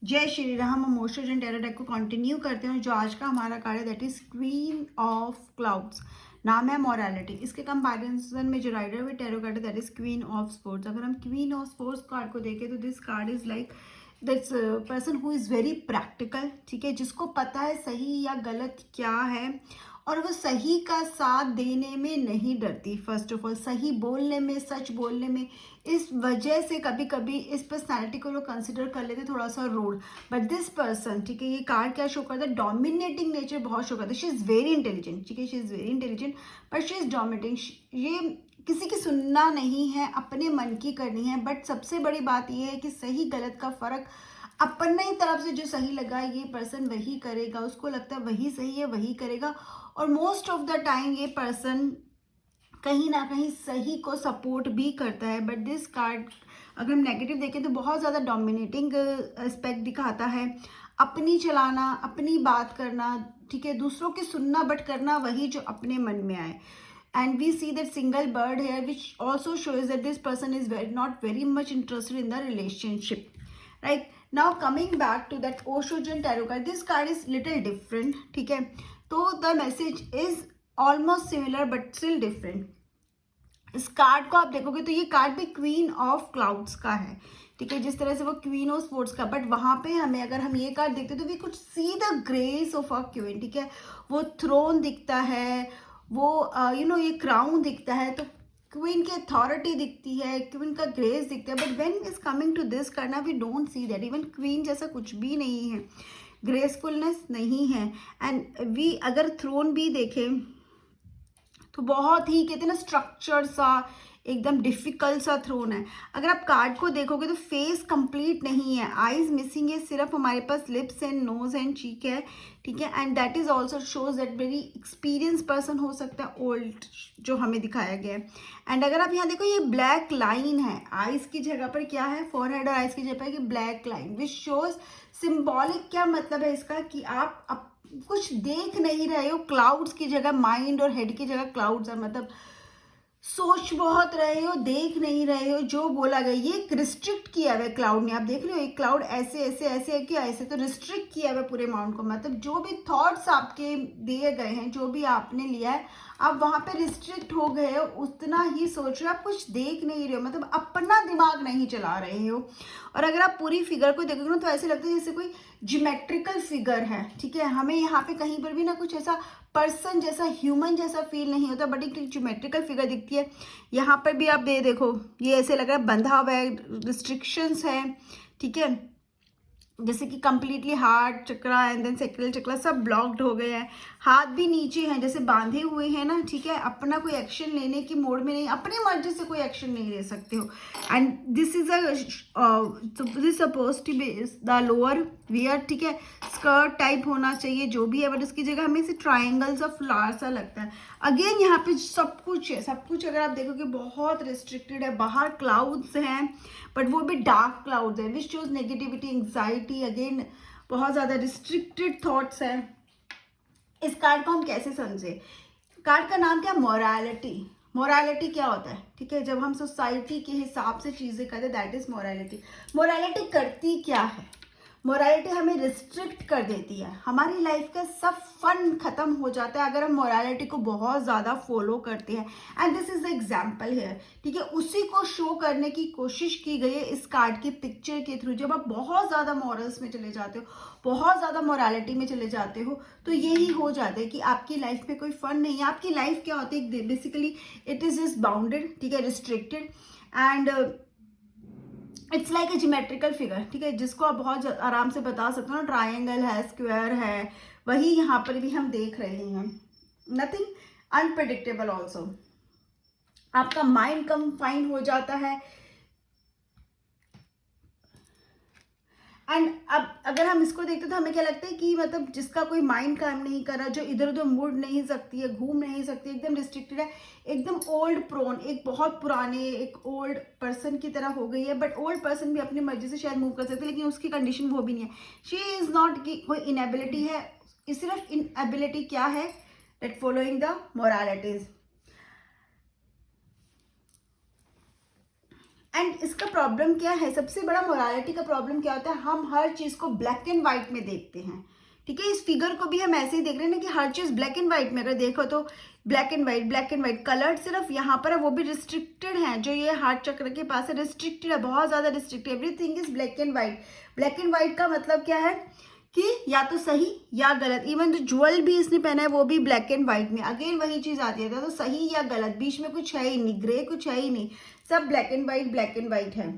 जय श्री राम। हम Osho tarot deck को कंटिन्यू करते हैं। जो आज का हमारा कार्ड है that is queen of clouds. नाम है मोरालिटी। इसके कंपैरिजन में जो राइडर हुई टैरो कार्ड है that is queen of sports. अगर हम क्वीन ऑफ स्पोर्ट्स कार्ड को देखें तो this card is like that's person who is very practical, ठीक है, जिसको पता है सही या गलत क्या है और वो सही का साथ देने में नहीं डरती। फर्स्ट ऑफ ऑल सही बोलने में, सच बोलने में, इस वजह से कभी कभी इस पर्सनैलिटी को लोग कंसिडर कर लेते थोड़ा सा रूड। बट दिस पर्सन, ठीक है, ये कार्ड क्या शो करता है, डोमिनेटिंग नेचर बहुत शो करता है। शी इज़ वेरी इंटेलिजेंट, ठीक है, she is very intelligent but she is dominating. ये किसी की सुनना नहीं है, अपने मन की करनी है। बट सबसे बड़ी बात यह है कि सही गलत का फ़र्क अपने ही तरफ से जो सही लगा ये पर्सन वही करेगा, उसको लगता है वही सही है वही करेगा। और मोस्ट ऑफ द टाइम ये पर्सन कहीं ना कहीं सही को सपोर्ट भी करता है। बट दिस कार्ड अगर हम नेगेटिव देखें तो बहुत ज़्यादा डोमिनेटिंग एस्पेक्ट दिखाता है। अपनी चलाना, अपनी बात करना, ठीक है, दूसरों की सुनना बट करना वही जो अपने मन में आए। And we see that single bird here which also shows that this person is not very much interested in the relationship, right. Now coming back to that Osho Zen tarot card, this card is little different, ठीक है। तो the message is almost similar but still different. इस card को आप देखोगे तो ये card भी क्वीन ऑफ क्लाउड्स का है, ठीक है, जिस तरह से वो क्वीन ऑफ स्पोर्ट्स का। बट वहां पे हमें अगर हम ये कार्ड देखते तो we could see the grace of a queen, ठीक है। वो थ्रोन दिखता है, वो ये क्राउन दिखता है, तो क्वीन की अथॉरिटी दिखती है, क्वीन का ग्रेस दिखता है। But when is coming to this करना we don't see that. Even queen जैसा कुछ भी नहीं है, ग्रेसफुलनेस नहीं है। एंड वी अगर थ्रोन भी देखें तो बहुत ही कहते हैं ना स्ट्रक्चर सा, एकदम डिफिकल्ट सा थ्रोन है। अगर आप कार्ड को देखोगे तो फेस कंप्लीट नहीं है, आईज मिसिंग है, सिर्फ हमारे पास lips and nose and cheek है, ठीक है। And that is also shows that very experience person हो सकता है, ओल्ड जो हमें दिखाया गया है। एंड अगर आप यहाँ देखो ये ब्लैक लाइन है, आईज की जगह पर क्या है, फोरहेड और आईज की जगह पर black line which shows symbolic. क्या मतलब है इसका कि आप कुछ देख नहीं रहे हो, क्लाउड्स की जगह माइंड और हेड की जगह क्लाउड्स है, मतलब सोच बहुत रहे हो, देख नहीं रहे हो जो बोला गया। ये रिस्ट्रिक्ट किया हुआ है क्लाउड ने, आप देख रहे हो एक क्लाउड ऐसे ऐसे ऐसे है क्या, ऐसे तो रिस्ट्रिक्ट किया हुआ है पूरे माउंट को। मतलब जो भी थॉट्स आपके दिए गए हैं, जो भी आपने लिया है, आप वहां पे रिस्ट्रिक्ट हो गए हो, उतना ही सोच रहे हो, आप कुछ देख नहीं रहे हो, मतलब अपना दिमाग नहीं चला रहे हो। और अगर आप पूरी फिगर को देखोगे ना तो ऐसे लगता है जैसे कोई ज्योमेट्रिकल फिगर है, ठीक है। हमें यहाँ पे कहीं पर भी ना कुछ ऐसा पर्सन जैसा, ह्यूमन जैसा फील नहीं होता, बट एक ज्योमेट्रिकल फिगर दिखती है। यहाँ पर भी आप देखो ये ऐसे लग रहा है बंधा हुआ है, रिस्ट्रिक्शंस है, ठीक है, जैसे कि completely heart chakra and then sacral chakra सब ब्लॉक्ड हो गए हैं। हाथ भी नीचे हैं जैसे बांधे हुए हैं ना, ठीक है। अपना कोई एक्शन लेने की मोड में नहीं, अपनी मर्जी से कोई एक्शन नहीं ले सकते हो। And this is this suppose to be the lower wear, ठीक है, स्कर्ट टाइप होना चाहिए जो भी है, बट उसकी जगह हमें इसे ट्राइंगल्स ऑफ फ्लावर सा लगता है। अगेन यहाँ पे सब कुछ है, सब कुछ अगर आप देखोगे बहुत रिस्ट्रिक्टेड है। बाहर क्लाउड्स हैं बट वो भी डार्क क्लाउड्स है which shows negativity, anxiety, again बहुत ज़्यादा रिस्ट्रिक्टेड थॉट्स है। इस कार्ड को हम कैसे समझे, कार्ड का नाम क्या, मोरालिटी। मोरालिटी क्या होता है, ठीक है, जब हम सोसाइटी के हिसाब से चीज़ें करते हैं दैट इज मोरालिटी। मोरालिटी करती क्या है, मोरालिटी हमें रिस्ट्रिक्ट कर देती है, हमारी लाइफ का सब फन खत्म हो जाता है अगर हम मोरालिटी को बहुत ज़्यादा फॉलो करते हैं। And this is the example hair, ठीक है, उसी को शो करने की कोशिश की गई है इस कार्ड की पिक्चर के थ्रू। जब आप बहुत ज़्यादा मॉरल्स में चले जाते हो, बहुत ज़्यादा मोरालिटी में चले जाते हो, तो यही हो जाता है कि आपकी लाइफ में कोई फन नहीं है। आपकी लाइफ क्या होती है, basically it is is bounded, ठीक है, restricted and it's like a geometrical figure, ठीक है, जिसको आप बहुत आराम से बता सकते हो ना, ट्राइंगल है, स्क्वायर है, वही यहाँ पर भी हम देख रहे हैं। नथिंग अनप्रिडिक्टेबल ऑल्सो, आपका माइंड कंफाइन हो जाता है। एंड अब अगर हम इसको देखते तो हमें क्या लगता है कि मतलब जिसका कोई माइंड काम नहीं कर रहा, जो इधर उधर मुड़ नहीं सकती है, घूम नहीं सकती, एकदम रिस्ट्रिक्टेड है, एकदम ओल्ड प्रोन, एक बहुत पुराने एक ओल्ड पर्सन की तरह हो गई है। बट ओल्ड पर्सन भी अपनी मर्जी से शायद मूव कर सकते हैं, लेकिन उसकी कंडीशन वो भी नहीं है। शी इज नॉट कि कोई इनएबिलिटी है, सिर्फ इनएबिलिटी क्या है, that following the moralities. And इसका प्रॉब्लम क्या है, सबसे बड़ा मोरालिटी का प्रॉब्लम क्या होता है, हम हर चीज को ब्लैक एंड व्हाइट में देखते हैं। ठीक है, इस फिगर को भी हम ऐसे ही देख रहे हैं ना कि हर चीज ब्लैक एंड व्हाइट में अगर देखो तो black and white, black and white. Colour सिर्फ यहाँ पर है, वो भी रिस्ट्रिक्टेड है, जो ये हार्ट चक्र के पास है रिस्ट्रिक्टेड है, बहुत ज्यादा restricted. Everything is black and white. Black and white का मतलब क्या है कि या तो सही या गलत। इवन जो ज्वेल भी इसने पहना है वो भी ब्लैक एंड व्हाइट में, अगेन वही चीज आती है, तो सही या गलत, बीच में कुछ है ही नहीं, ग्रे कुछ है ही नहीं, सब black and white, black and white है।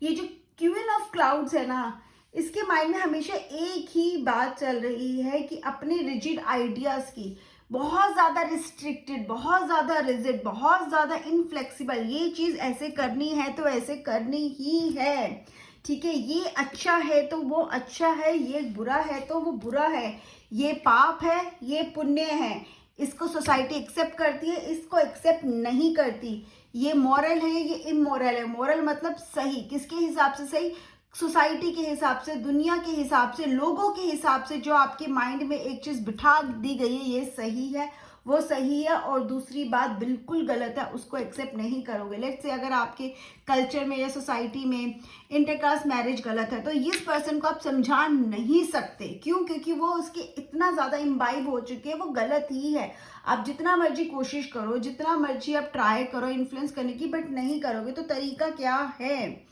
ये जो क्वीन ऑफ क्लाउड्स है ना, इसके माइंड में हमेशा एक ही बात चल रही है कि अपने रिजिड आइडियाज की, बहुत ज्यादा रिस्ट्रिक्टेड, बहुत ज्यादा रिजिड, बहुत ज्यादा इनफ्लेक्सिबल, ये चीज ऐसे करनी है तो ऐसे करनी ही है। ठीक है, ये अच्छा है तो वो अच्छा है, ये बुरा है तो वो बुरा है, ये पाप है ये पुण्य है, इसको सोसाइटी एक्सेप्ट करती है, इसको एक्सेप्ट नहीं करती, ये मॉरल है ये इमोरल है। मॉरल मतलब सही, किसके हिसाब से सही, सोसाइटी के हिसाब से, दुनिया के हिसाब से, लोगों के हिसाब से। जो आपके माइंड में एक चीज बिठा दी गई है ये सही है, वो सही है, और दूसरी बात बिल्कुल गलत है, उसको एक्सेप्ट नहीं करोगे। लेट्स से अगर आपके कल्चर में या सोसाइटी में इंटरकास्ट मैरिज गलत है, तो इस पर्सन को आप समझा नहीं सकते। क्यों? क्योंकि वो उसके इतना ज्यादा इम्बाइब हो चुके हैं, वो गलत ही है। आप जितना मर्जी कोशिश करो, जितना मर्जी आप ट्राई करो इन्फ्लुएंस करने की, बट नहीं करोगे तो तरीका क्या है।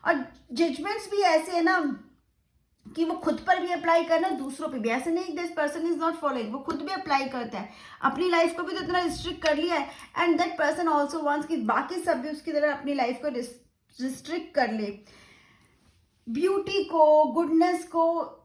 और जजमेंट्स भी ऐसे है ना कि वो खुद पर भी अप्लाई करना, दूसरों पे भी। ऐसे नहीं this person is not following, वो खुद भी अप्लाई करता है, अपनी लाइफ को भी तो इतना रिस्ट्रिक्ट कर लिया है, and that person also wants कि बाकी सब भी उसकी तरह अपनी लाइफ को रिस्ट्रिक्ट कर ले। ब्यूटी को, गुडनेस को,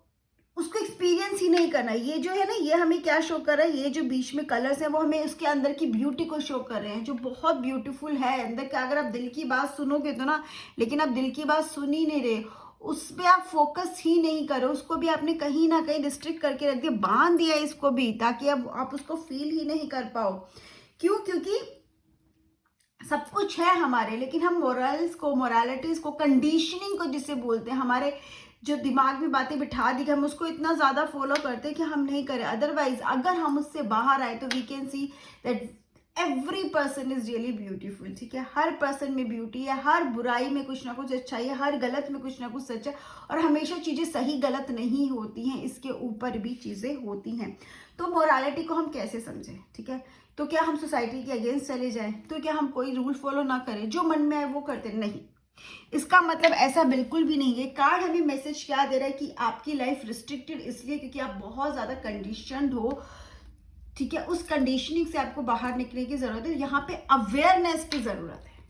उसको एक्सपीरियंस ही नहीं करना। ये जो है ना, ये हमें क्या शो कर रहा है, ये जो बीच में कलर्स हैं वो हमें उसके अंदर की ब्यूटी को शो कर रहे हैं, जो बहुत ब्यूटीफुल है अंदर का। अगर आप दिल की बात सुनोगे तो ना, लेकिन आप दिल की बात सुन ही नहीं रहे, उस पर आप फोकस ही नहीं करो, उसको भी आपने कहीं ना कहीं रिस्ट्रिक्ट करके रख दिया, बांध दिया इसको भी, ताकि अब आप उसको फील ही नहीं कर पाओ। क्यों? क्योंकि सब कुछ है हमारे, लेकिन हम मोरल्स को, मोरालिटीज को, कंडीशनिंग को जिसे बोलते हैं, हमारे जो दिमाग में बातें बिठा दी कि हम उसको इतना ज्यादा फॉलो करते हैं कि हम नहीं करें। अदरवाइज अगर हम उससे बाहर आए तो we can see that every person is really beautiful. ठीक है, हर पर्सन में ब्यूटी है, हर बुराई में कुछ ना कुछ अच्छाई है, हर गलत में कुछ ना कुछ सच है, और हमेशा चीजें सही गलत नहीं होती हैं, इसके ऊपर भी चीजें होती हैं। तो मोरालिटी को हम कैसे समझें? ठीक है, तो क्या हम सोसाइटी के अगेंस्ट चले जाएं? तो क्या हम कोई रूल फॉलो ना करें, जो मन में आए वो करते? नहीं, इसका मतलब ऐसा बिल्कुल भी नहीं है। कार्ड हमें मैसेज क्या दे रहा है कि आपकी लाइफ रिस्ट्रिक्टेड इसलिए क्योंकि आप बहुत ज्यादा कंडीशनड हो। ठीक है, उस कंडीशनिंग से आपको बाहर निकलने की जरूरत है, यहाँ पे अवेयरनेस की जरूरत है।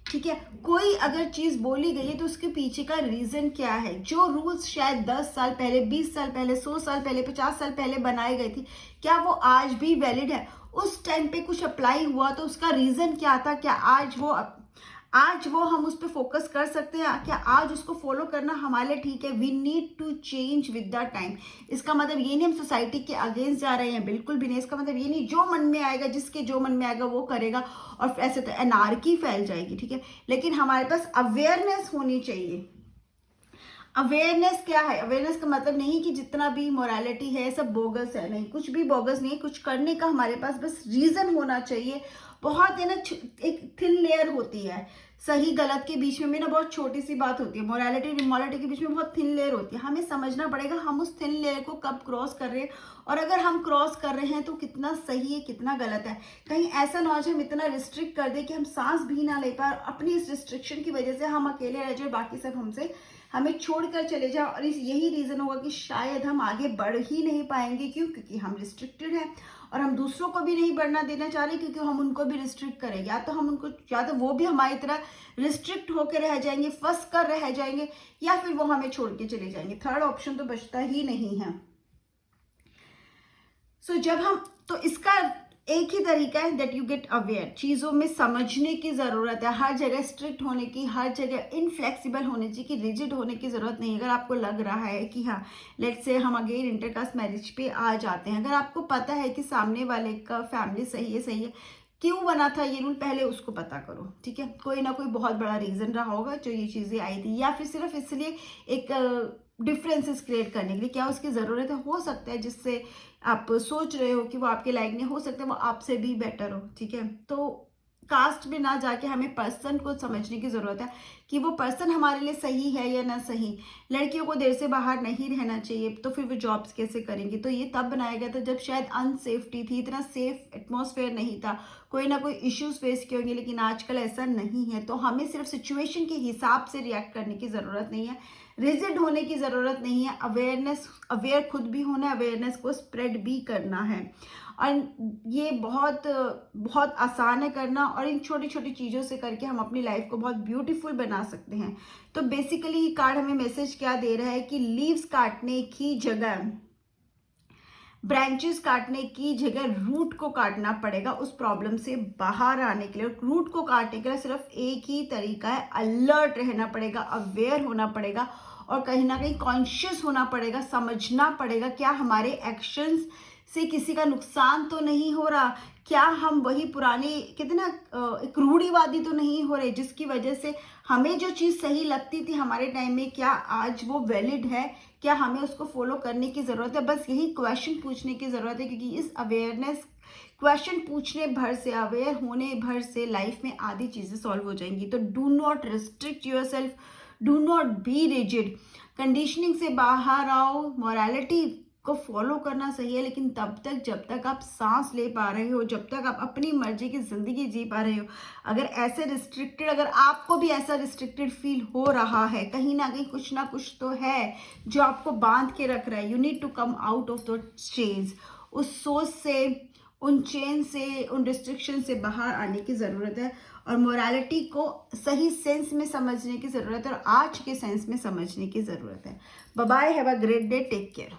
ठीक है, कोई अगर चीज बोली गई है तो उसके पीछे का रीजन क्या है। जो रूल्स शायद 10 साल पहले, 20 साल पहले, 100 साल पहले, 50 साल पहले बनाई गई थी, क्या वो आज भी वैलिड है? उस टाइम पे कुछ अप्लाई हुआ तो उसका रीजन क्या था? क्या आज वो हम उस पर फोकस कर सकते हैं? क्या आज उसको फॉलो करना हमारे लिए ठीक है? We need to change with the time. इसका मतलब ये नहीं हम सोसाइटी के अगेंस्ट जा रहे हैं, बिल्कुल भी नहीं। इसका मतलब ये नहीं जो मन में आएगा, जिसके जो मन में आएगा वो करेगा, और ऐसे तो एनार्की फैल जाएगी। ठीक है, लेकिन हमारे पास अवेयरनेस होनी चाहिए। अवेयरनेस क्या है? अवेयरनेस का मतलब नहीं कि जितना भी मोरालिटी है सब बोगस है, नहीं, कुछ भी बोगस नहीं। कुछ करने का हमारे पास बस रीजन होना चाहिए। बहुत है ना, एक थिन लेयर होती है, सही गलत के बीच में भी ना बहुत छोटी सी बात होती है। मोरालिटी और इमोरालिटी के बीच में बहुत थिन लेयर होती है। हमें समझना पड़ेगा हम उस थिन लेयर को कब क्रॉस कर रहे हैं, और अगर हम क्रॉस कर रहे हैं तो कितना सही है कितना गलत है। कहीं ऐसा ना हो जाए हम इतना रिस्ट्रिक्ट कर दे कि हम सांस भी ना ले पाए, अपनी इस रिस्ट्रिक्शन की वजह से हम अकेले रह जाए, बाकी सब हमसे हमें छोड़कर चले जाओ। और यही रीजन होगा कि शायद हम आगे बढ़ ही नहीं पाएंगे। क्यों? क्योंकि हम रिस्ट्रिक्टेड हैं, और हम दूसरों को भी नहीं बढ़ना देना चाह रहे, क्योंकि हम उनको भी रिस्ट्रिक्ट करेंगे। या तो वो भी हमारी तरह रिस्ट्रिक्ट होकर रह जाएंगे, फंस कर रह जाएंगे, या फिर वो हमें छोड़ के चले जाएंगे। थर्ड ऑप्शन तो बचता ही नहीं है। तो इसका एक ही तरीका है, दैट यू गेट अवेयर। चीजों में समझने की जरूरत है, हर जगह स्ट्रिक्ट होने की, हर जगह इनफ्लेक्सिबल होने की, रिजिड होने की जरूरत नहीं है। अगर आपको लग रहा है कि हाँ, लेट्स से हम अगेन इंटरकास्ट मैरिज पे आ जाते हैं, अगर आपको पता है कि सामने वाले का फैमिली सही है, क्यों बना था ये रूल, पहले उसको पता करो। ठीक है, कोई ना कोई बहुत बड़ा रीजन रहा होगा जो ये चीजें आई थी, या फिर सिर्फ इसलिए एक डिफरेंसेस क्रिएट करने के लिए। क्या उसकी जरूरत है? हो सकता है जिससे आप सोच रहे हो कि वो आपके लायक नहीं, हो सकता है वो आपसे भी बेटर हो। ठीक है, तो कास्ट में ना जाके हमें पर्सन को समझने की ज़रूरत है कि वो पर्सन हमारे लिए सही है या ना सही। लड़कियों को देर से बाहर नहीं रहना चाहिए, तो फिर वो जॉब्स कैसे करेंगी? तो ये तब बनाया गया था जब शायद अनसेफ्टी थी, इतना सेफ एटमॉस्फेयर नहीं था, कोई ना कोई इश्यूज फेस किए होंगे, लेकिन आजकल ऐसा नहीं है। तो हमें सिर्फ सिचुएशन के हिसाब से रिएक्ट करने की ज़रूरत नहीं है, रिजिड होने की ज़रूरत नहीं है। अवेयर खुद भी होना है, अवेयरनेस को स्प्रेड भी करना है। और ये बहुत बहुत आसान है करना, और इन छोटी छोटी चीज़ों से करके हम अपनी लाइफ को बहुत ब्यूटीफुल बना सकते हैं। तो बेसिकली ये कार्ड हमें मैसेज क्या दे रहा है कि लीव्स काटने की जगह, ब्रांचेस काटने की जगह रूट को काटना पड़ेगा उस प्रॉब्लम से बाहर आने के लिए। रूट को काटने के लिए सिर्फ एक ही तरीका है, अलर्ट रहना पड़ेगा, अवेयर होना पड़ेगा, और कहीं ना कहीं कॉन्शियस होना पड़ेगा, समझना पड़ेगा क्या हमारे एक्शंस से किसी का नुकसान तो नहीं हो रहा, क्या हम वही पुराने कहते ना एक रूढ़िवादी तो नहीं हो रहे, जिसकी वजह से हमें जो चीज़ सही लगती थी हमारे टाइम में, क्या आज वो वैलिड है, क्या हमें उसको फॉलो करने की ज़रूरत है। बस यही क्वेश्चन पूछने की ज़रूरत है, क्योंकि इस अवेयरनेस क्वेश्चन पूछने भर से, अवेयर होने भर से लाइफ में आधी चीज़ें सॉल्व हो जाएंगी। तो do not restrict your self, do not be rigid, conditioning से बाहर आओ। मॉरलिटी को फॉलो करना सही है, लेकिन तब तक जब तक आप सांस ले पा रहे हो, जब तक आप अपनी मर्जी की ज़िंदगी जी पा रहे हो। अगर ऐसे रिस्ट्रिक्टेड, अगर आपको भी ऐसा रिस्ट्रिक्टेड फील हो रहा है, कहीं ना कहीं कुछ ना कुछ तो है जो आपको बांध के रख रहा है, you need to come out of the chains. उस सोच से, उन चेन से, उन रिस्ट्रिक्शन से बाहर आने की ज़रूरत है, और मोरालिटी को सही सेंस में समझने की ज़रूरत है, और आज के सेंस में समझने की ज़रूरत है। Bye bye, have a great day, take care.